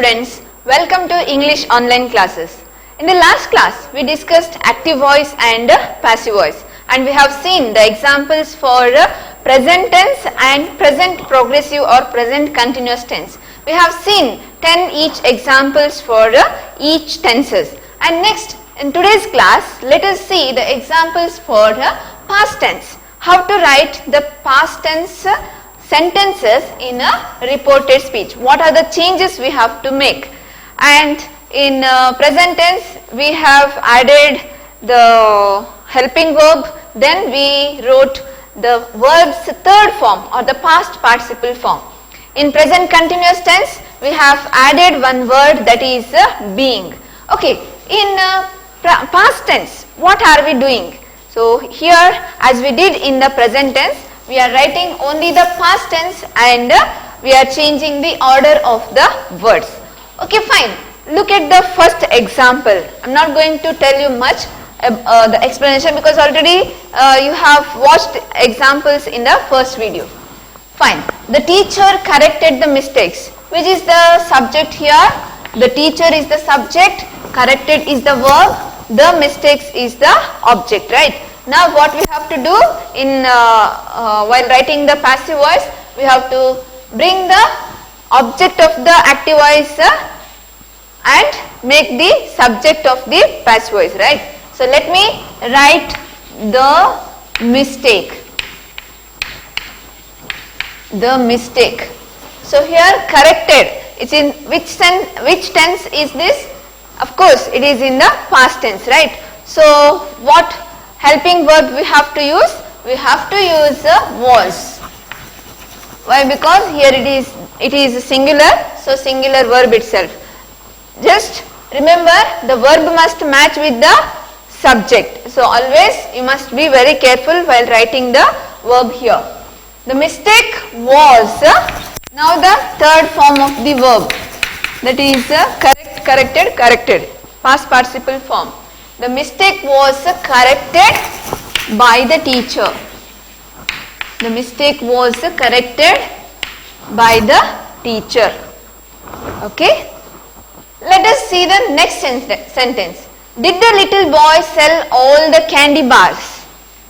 students, welcome to English online classes. In the last class, we discussed active voice and passive voice, and we have seen the examples for present tense and present progressive or present continuous tense. We have seen 10 each examples for each tenses. And next, in today's class, let us see the examples for past tense. How to write the past tense sentences in a reported speech. What are the changes we have to make? And in present tense, we have added the helping verb, then we wrote the verb's third form or the past participle form. In present continuous tense, we have added one word, that is being. Okay, in past tense, what are we doing? So here, as we did in the present tense, we are writing only the past tense and we are changing the order of the words. Okay, fine. Look at the first example. I am not going to tell you much the explanation because already you have watched examples in the first video. Fine. The teacher corrected the mistakes. Which is the subject here? The teacher is the subject, corrected is the verb, the mistakes is the object, right? Now what we have to do in while writing the passive voice, we have to bring the object of the active voice and make the subject of the passive voice, right? So let me write the mistake. The mistake. So here corrected. It's in which tense is this? Of course it is in the past tense, right? So what helping verb we have to use? We have to use was. Why? Because here it is singular, so singular verb itself. Just remember the verb must match with the subject. So always you must be very careful while writing the verb here. The mistake was, now the third form of the verb, that is correct, corrected, corrected, past participle form. The mistake was corrected by the teacher. The mistake was corrected by the teacher. Okay. Let us see the next sentence. Did the little boy sell all the candy bars?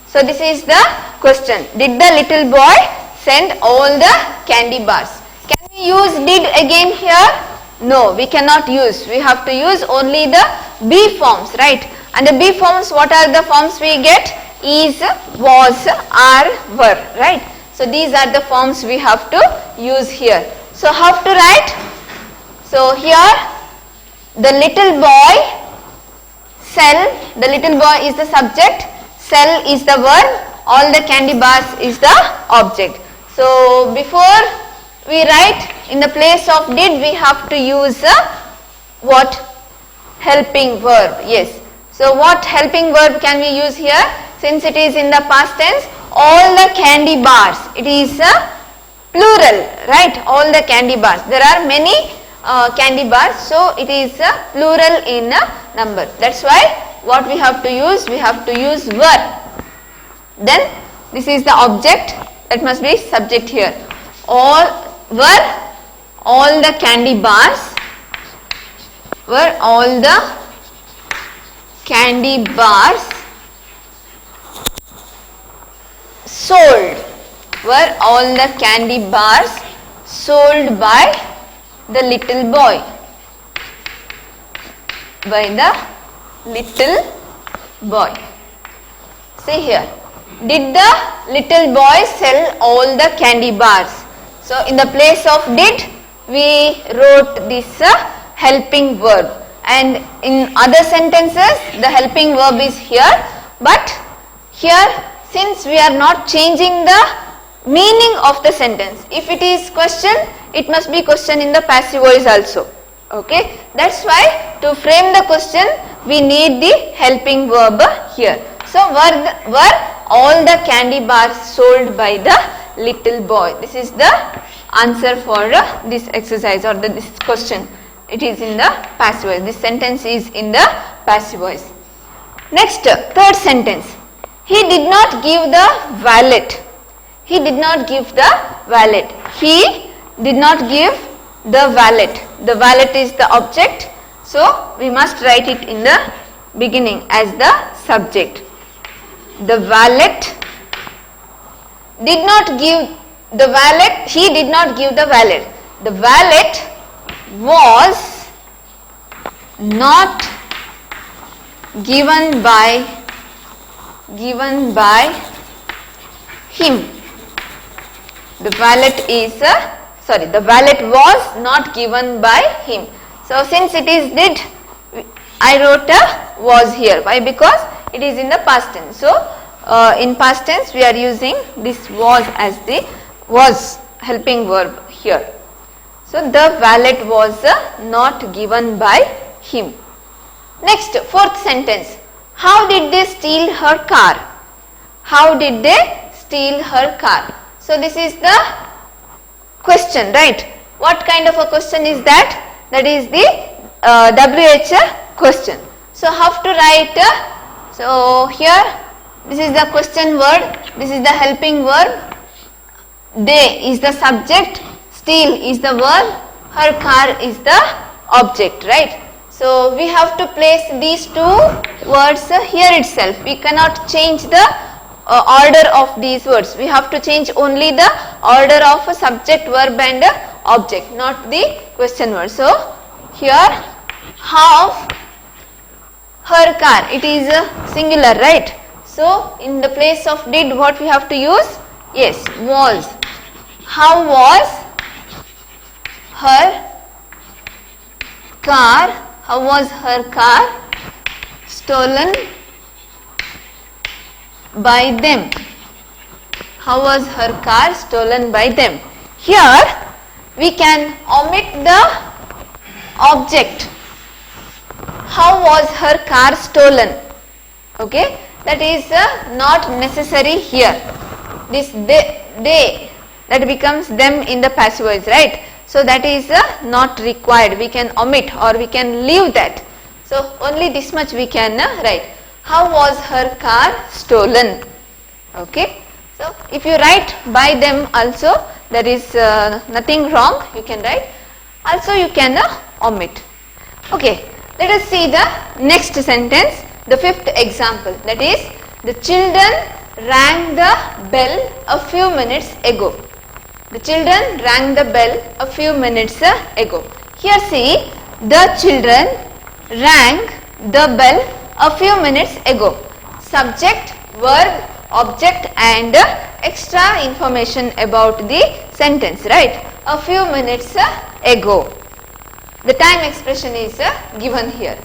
So this is the question. Did the little boy send all the candy bars? Can we use did again here? No, we cannot use. We have to use only the be forms, right? And the be forms, what are the forms we get? Is, was, are, were, right? So these are the forms we have to use here. So how to write? So here the little boy sell, the little boy is the subject, sell is the verb, all the candy bars is the object. So before we write in the place of did, we have to use what? Helping verb, yes. So what helping verb can we use here? Since it is in the past tense, all the candy bars, it is plural, right? All the candy bars. There are many candy bars, so it is plural in number. That's why what we have to use? We have to use were. Then this is the object, that must be subject here. All were all the candy bars, were all the candy bars sold, were all the candy bars sold by the little boy, by the little boy. See here, did the little boy sell all the candy bars? So in the place of did, we wrote this helping verb, and in other sentences the helping verb is here, but here since we are not changing the meaning of the sentence, if it is question, it must be question in the passive voice also. Okay, that's why to frame the question we need the helping verb here. So were all the candy bars sold by the little boy? This is the answer for this exercise or this question. It is in the passive voice. This sentence is in the passive voice. Next, third sentence. He did not give the wallet. He did not give the wallet. He did not give the valet. The valet is the object, so we must write it in the beginning as the subject. The valet did not give the valet, he did not give the valet. The valet was not given by him. The valet is the valet was not given by him. So since it is did, I wrote a was here. Why? Because it is in the past tense. So in past tense we are using this was as the was helping verb here. So the valet was not given by him. Next, fourth sentence. How did they steal her car? How did they steal her car? So this is the question, right? What kind of a question is that? That is the WH question. So how to write? So here this is the question word, this is the helping verb, they is the subject, steal is the verb, her car is the object, right? So we have to place these two words here itself. We cannot change the order of these words. We have to change only the order of a subject, verb and object, not the question word. So here how her car, it is singular, right? So in the place of did, what we have to use? Yes, was. How was her car? How was her car stolen by them? How was her car stolen by them? Here we can omit the object. How was her car stolen? Okay, that is not necessary here. This they that becomes them in the passive voice, right? So that is not required. We can omit or we can leave that. So only this much we can write. How was her car stolen? Okay. So if you write by them also, there is nothing wrong. You can write. Also you can omit. Okay. Let us see the next sentence. The fifth example. That is, the children rang the bell a few minutes ago. The children rang the bell a few minutes ago. Here see, the children rang the bell a few minutes ago. Subject, verb, object and extra information about the sentence, right? A few minutes ago. The time expression is given here.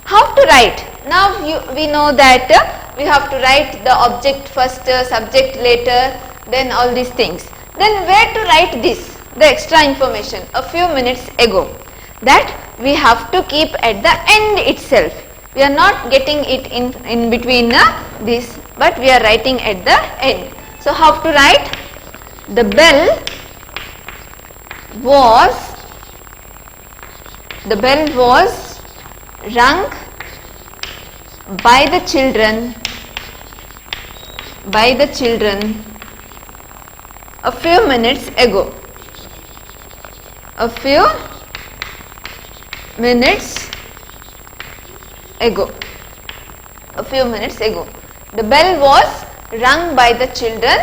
How to write? Now we know that we have to write the object first, subject later, then all these things. Then where to write this? The extra information a few minutes ago. That we have to keep at the end itself. We are not getting it in between this, but we are writing at the end. So how to write? The bell was rung by the children a few minutes ago. A few minutes ago. A few minutes ago. The bell was rung by the children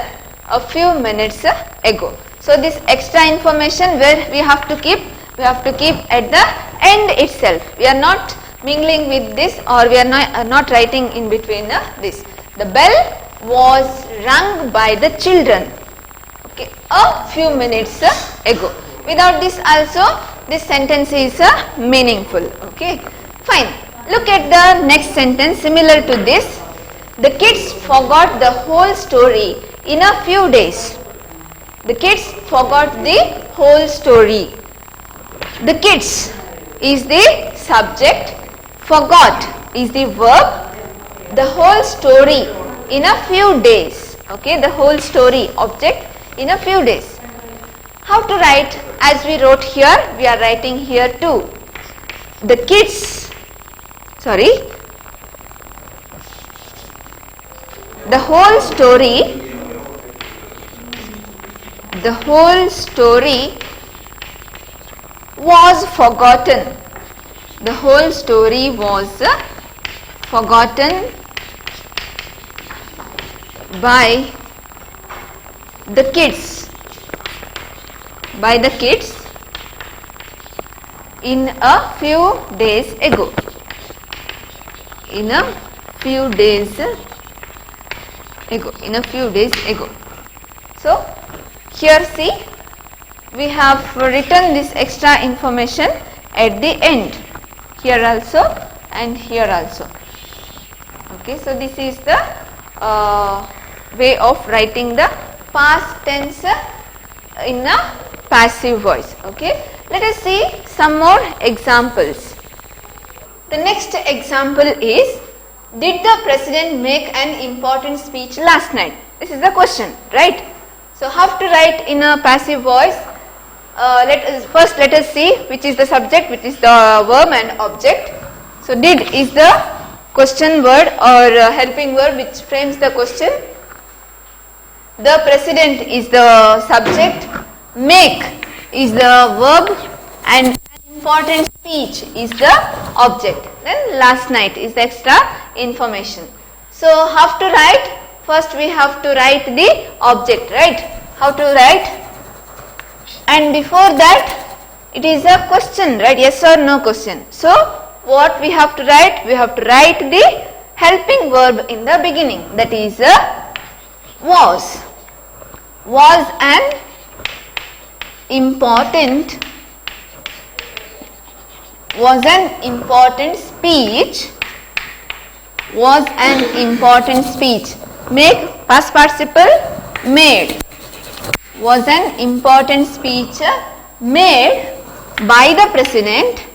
a few minutes ago. So this extra information where we have to keep at the end itself. We are not mingling with this or we are not writing in between this. The bell was rung by the children, okay, a few minutes ago. Without this also this sentence is meaningful. Okay, fine. Look at the next sentence similar to this. The kids forgot the whole story in a few days. The kids forgot the whole story. The kids is the subject, forgot is the verb, the whole story in a few days. Okay, the whole story object in a few days. How to write? As we wrote here, we are writing here too. The kids, the whole story was forgotten. The whole story was forgotten by the kids. By the kids in a few days ago. In a few days ago. So here see, we have written this extra information at the end, here also and here also. Okay, so this is the way of writing the past tense in a passive voice. Okay, let us see some more examples. The next example is, did the president make an important speech last night? This is the question, right? So how to write in a passive voice? First let us see which is the subject, which is the verb and object. So did is the question word or helping word which frames the question. The president is the subject, make is the verb, and an important speech is the object. Then last night is the extra information. So how to write? First we have to write the object, right? How to write? And before that it is a question, right? Yes or no question. So what we have to write? We have to write the helping verb in the beginning, that is was. Was an important speech. Was an important speech. Make past participle made. Was an important speech made by the president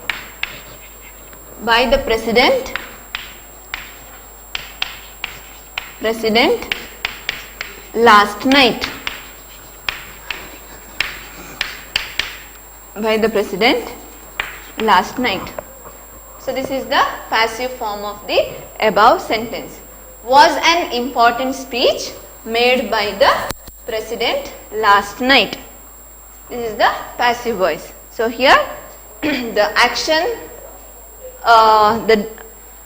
last night. By the president last night. So this is the passive form of the above sentence. Was an important speech made by the president last night. This is the passive voice. So here the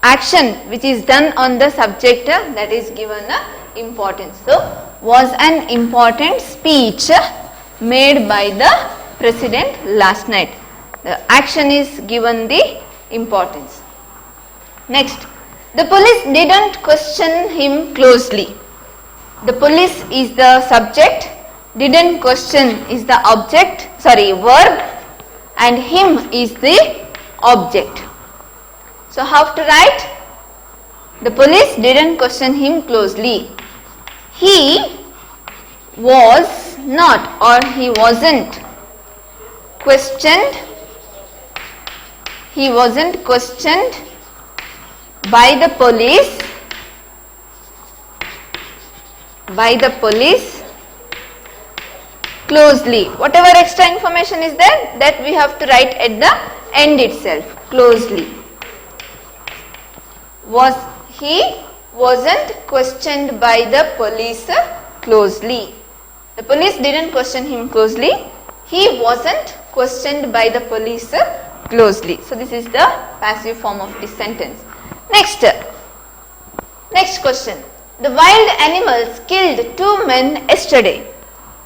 action which is done on the subject that is given importance. So was an important speech made by the president last night. The action is given the importance. Next, the police didn't question him closely. The police is the subject, didn't question is the verb, and him is the object. So how to write? The police didn't question him closely. He was not or he wasn't questioned. He wasn't questioned by the police closely. Whatever extra information is there, that we have to write at the end itself, closely. He wasn't questioned by the police closely. The police didn't question him closely. He wasn't questioned by the police closely. So this is the passive form of this sentence. Next question. The wild animals killed 2 men yesterday.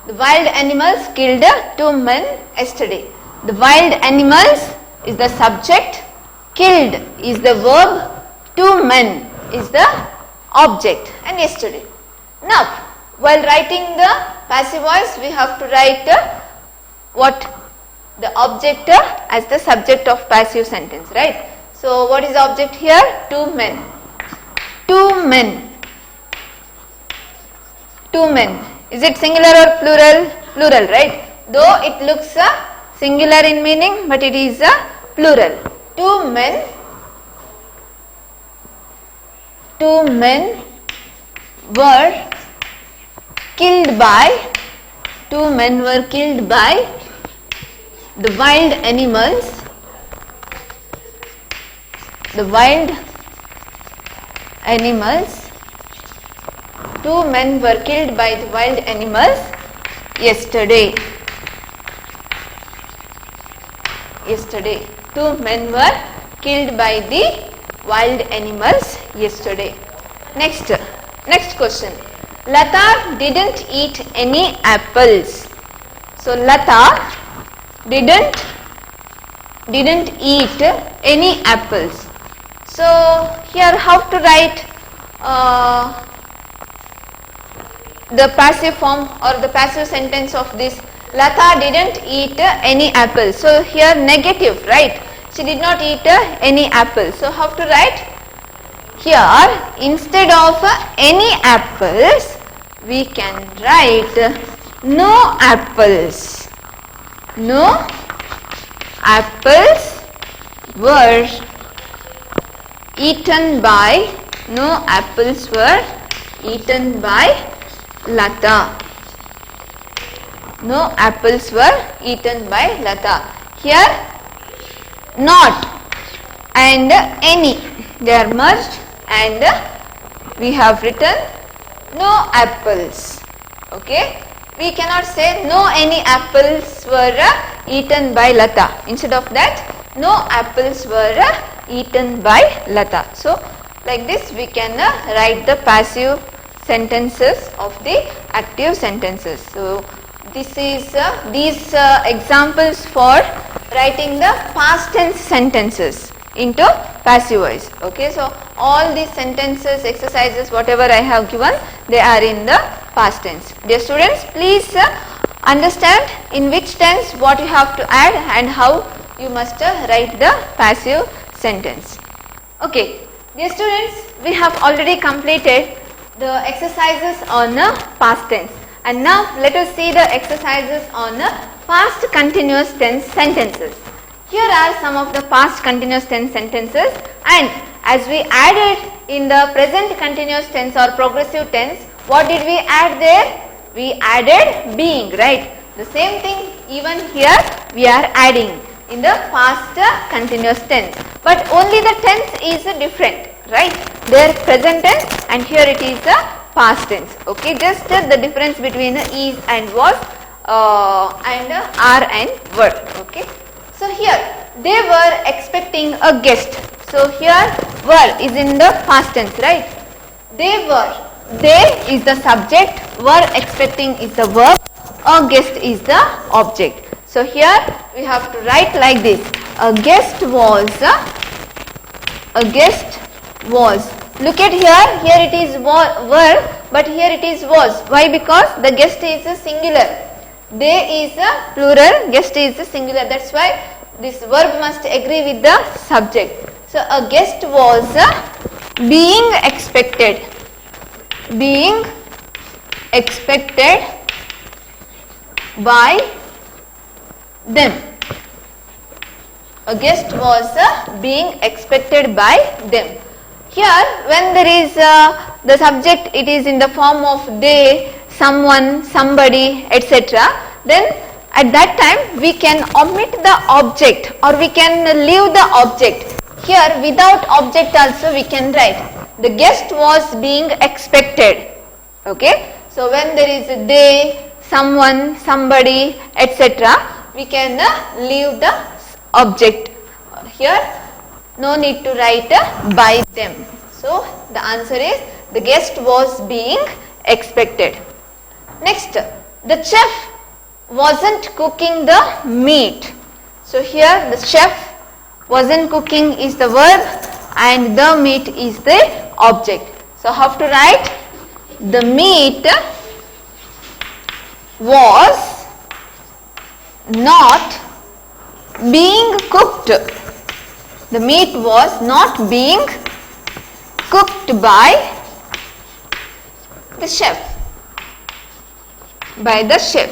The wild animals killed 2 men yesterday. The wild animals is the subject, killed is the verb, 2 men is the object, and yesterday. Now, while writing the passive voice, we have to write the object as the subject of passive sentence, right? So what is the object here? 2 men. 2 men. 2 men. Is it singular or plural? Plural, right? Though it looks singular in meaning, but it is a plural. 2 men. 2 men were killed by. 2 men were killed by the wild animals. The wild animals. 2 men were killed by the wild animals yesterday. yesterday. 2 men were killed by the wild animals yesterday. Next question. Lata didn't eat any apples. So Lata didn't eat any apples. So here how to write the passive form or the passive sentence of this? Lata didn't eat any apples. So here negative, right? She did not eat any apples. So how to write? Here instead of any apples we can write no apples. No apples were eaten by Lata. No apples were eaten by Lata. Here not and any, they are merged and we have written no apples. Okay, we cannot say no any apples were eaten by Lata. Instead of that, no apples were eaten by Lata. So like this we can write the passive sentences of the active sentences. So this is these examples for writing the past tense sentences into passive voice. Okay, so all these sentences, exercises, whatever I have given, they are in the past tense. Dear students, please understand in which tense what you have to add and how you must write the passive sentence. Okay, dear students, we have already completed the exercises on past tense, and now let us see the exercises on past continuous tense sentences. Here are some of the past continuous tense sentences, and as we added in the present continuous tense or progressive tense, what did we add there? We added being, right? The same thing even here we are adding in the past continuous tense, but only the tense is different, right? There present tense and here it is the past tense. Okay, just the difference between is and was and are and were. Okay, so here they were expecting a guest. So here were is in the past tense, right? They were, they is the subject, were expecting is the verb, a guest is the object. So here we have to write like this: a guest was, look at here it is were, but here it is was. Why? Because the guest is a singular, they is a plural, guest is a singular. That's why this verb must agree with the subject. So a guest was being expected by them. A guest was being expected by them. Here when there is the subject, it is in the form of they, someone, somebody, etc. Then at that time we can omit the object or we can leave the object. Here without object also we can write the guest was being expected. Okay, so when there is a they, someone, somebody, etc., we can leave the object. Here no need to write by them. So the answer is the guest was being expected. Next, the chef wasn't cooking the meat. So here the chef wasn't cooking is the verb and the meat is the object. So how to write? The meat was not being cooked. The meat was not being cooked by the chef. By the chef.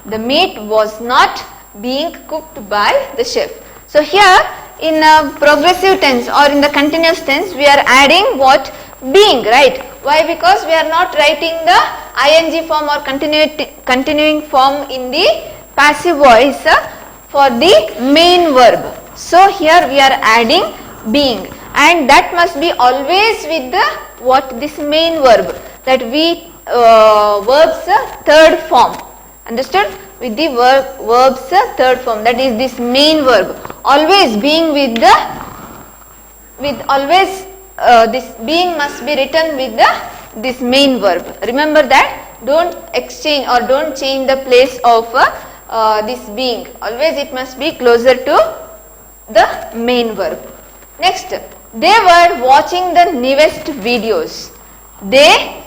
The meat was not being cooked by the chef. So here in a progressive tense or in the continuous tense we are adding what? Being, right? Why? Because we are not writing the ing form or continuing form in the passive voice for the main verb. So here we are adding being, and that must be always with the what? This main verb, that we verbs third form. Understood? with the verb's third form, that is this main verb, always being with the, this being must be written with this main verb. Remember that, don't exchange or don't change the place of this being, always it must be closer to the main verb. Next, they were watching the newest videos. They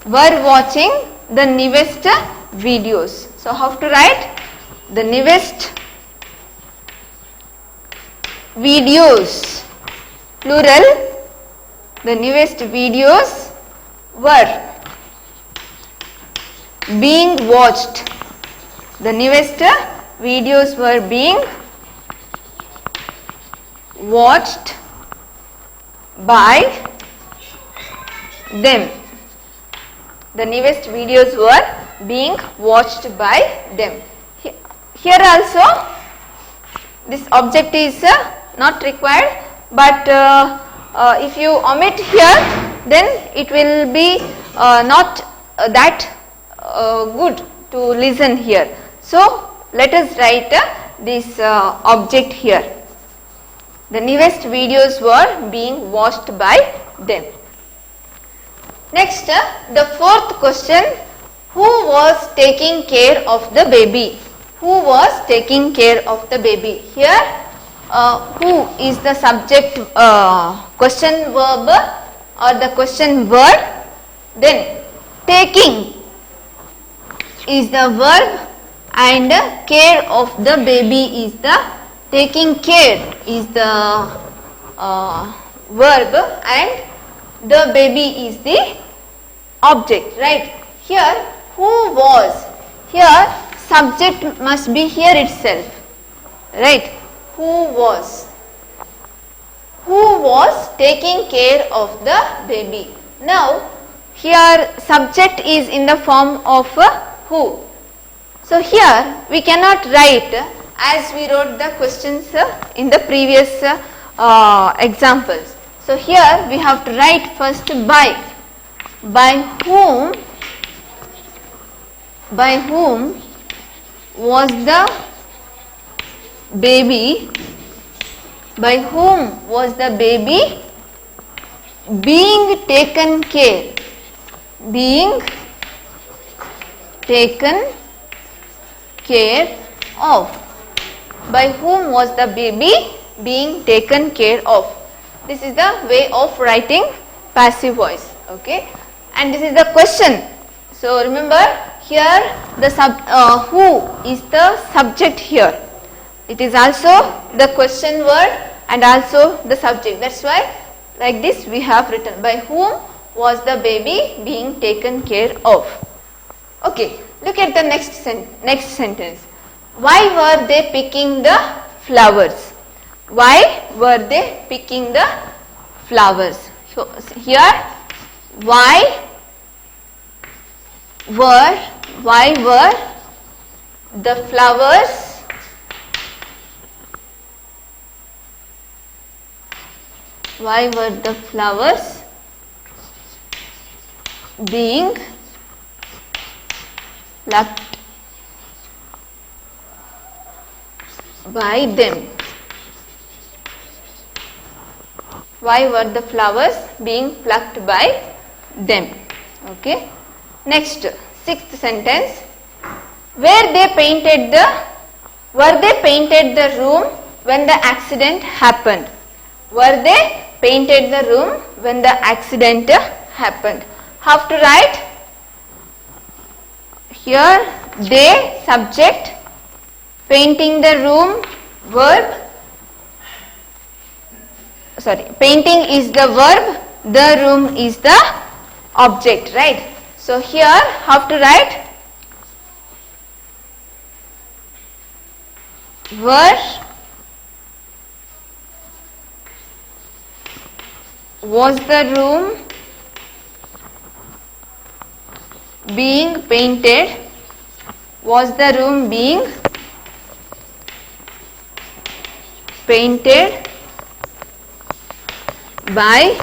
were watching the newest videos. So how to write? The newest videos, plural, the newest videos were being watched. The newest videos were being watched by them. The newest videos were being watched by them. Here also this object is not required, but if you omit here, then it will be not that good to listen here. So let us write this object here. The newest videos were being watched by them. Next, the fourth question, who was taking care of the baby? Who was taking care of the baby? Here, who is the subject question verb or the question word, then taking is the verb and care of the baby is the, taking care is the verb and the baby is the object, right? Here, who was, here subject must be here itself, right? Who was taking care of the baby. Now, here subject is in the form of who. So here we cannot write as we wrote the questions in the previous examples. So here we have to write first by whom was the baby, by whom was the baby being taken care, being taken care of. By whom was the baby being taken care of. This is the way of writing passive voice, okay, and this is the question. So remember, here the who is the subject here. It is also the question word and also the subject. That's why like this we have written, by whom was the baby being taken care of. Okay, look at the next sentence. Why were they picking the flowers? Why were they picking the flowers? So here, why were the flowers being plucked by them? Why were the flowers being plucked by them? Okay. Next, sixth sentence. Were they painted the room when the accident happened? Were they painted the room when the accident happened? How to write? Here, they subject, painting the room verb. Sorry, painting is the verb, the room is the object, right? So here, how to write? Was the room being painted? Was the room being painted by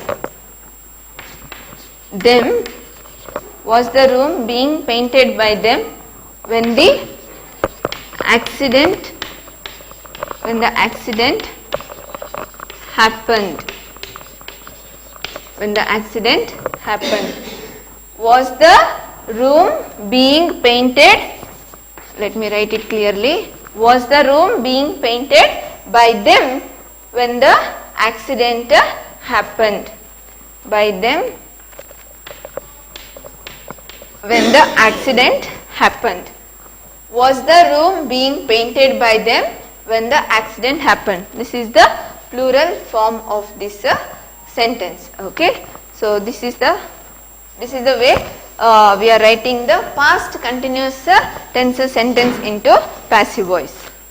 them? Was the room being painted by them when the accident happened, when the accident happened, was the room being painted, let me write it clearly, was the room being painted by them when the accident happened, by them when the accident happened. Was the room being painted by them when the accident happened? This is the plural form of this sentence. Okay, so this is the way we are writing the past continuous tense sentence into passive voice.